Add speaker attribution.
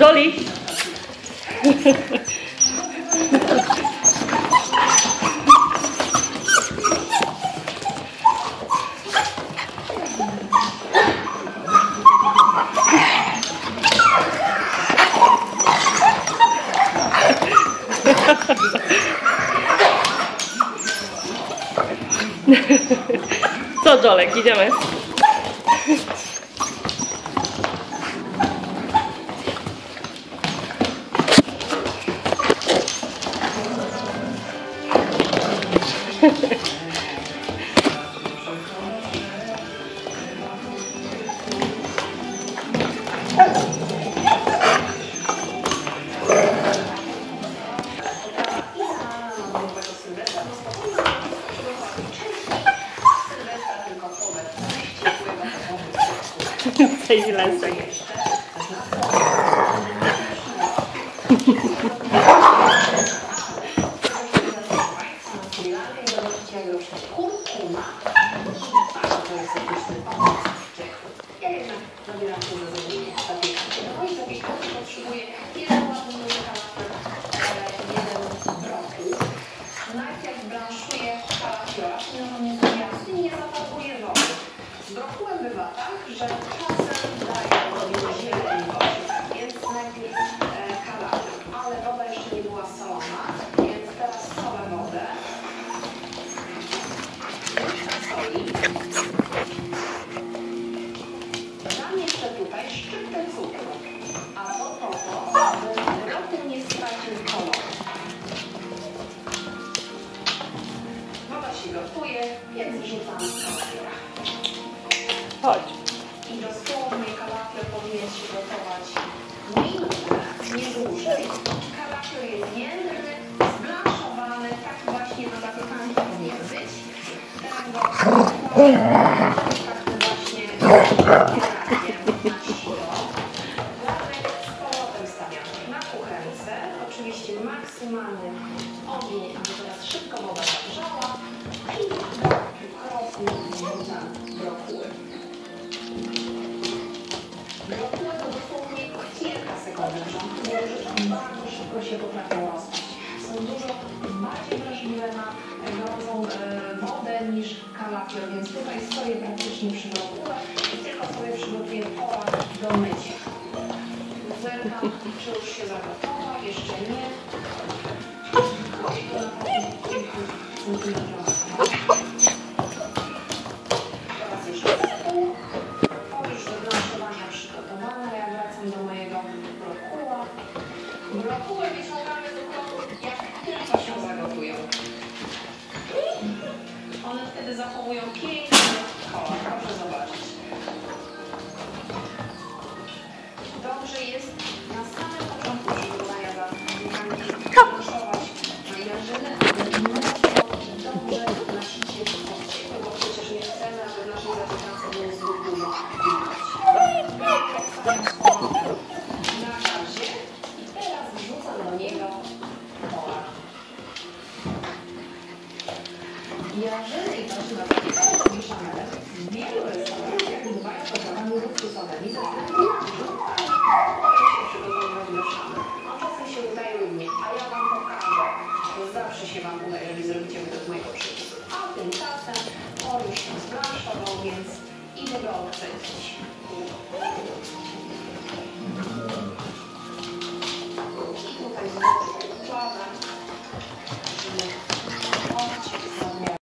Speaker 1: Jolly! Co, Jolek, idziemy? Crazy Lester.
Speaker 2: Najpierw blanszuję kalafiora, nie zapakuje wody. Z brokułem bywa tak, że czasem daje go zieleń wody, więc najpierw kalafior, ale woda jeszcze nie była solona, więc teraz solę wodę. Soli. Dam jeszcze tutaj szczyptę cukru, a to po to, aby brokuł nie stracił koloru. Woda się gotuje, więc wrzucam kalafiora.
Speaker 1: Chodź.
Speaker 2: I dosłownie kalafior powinien się gotować minutę, nie dłużej. Kalafior jest jędrny, zblanszowany, taki właśnie na zapiekankę powinien być. Teraz go takim właśnie na siłę. Garnek z powrotem stawiamy na kuchence. Oczywiście maksymalny ogień, aby teraz szybko woda zagrzała. I do kroku wrzucam brokuły. Brokuły to dosłownie kilka sekund, że bardzo szybko się potrafią rozpaść. Są dużo bardziej wrażliwe na gorącą wodę niż kalafior, więc tutaj stoję praktycznie przy brokułach i tylko sobie przygotuję pola do mycia. Zerkam, czy już się zagotowała, jeszcze nie. Teraz jeszcze pół. Już do blanszowania przygotowane. Ja wracam do mojego brokuła. Brokuły wyciągamy do kroku, jak tylko się zagotują. One wtedy zachowują piękny kolor. Proszę zobaczyć. Dobrze jest na samym początku przygotowania blanszować jarzynę, ale mnóstwo dobrze nasicie powciekły, bo przecież nie chcemy, aby w naszej zapiekance było zbyt dużo wilgoci. Na gazie i teraz wrzucam do niego pola. Jarzyny i warzywa zapiekane mieszane w wielu restauracjach bywają potrawami luksusowymi ze względu na żółtanie. Może się przygotowywać do szamy. A czasem się udaje mnie, a ja wam pokażę. To zawsze się wam uda, jeżeli zrobicie według mojego przepisu. A tymczasem on już się zblanszował, więc idę go odcedzić.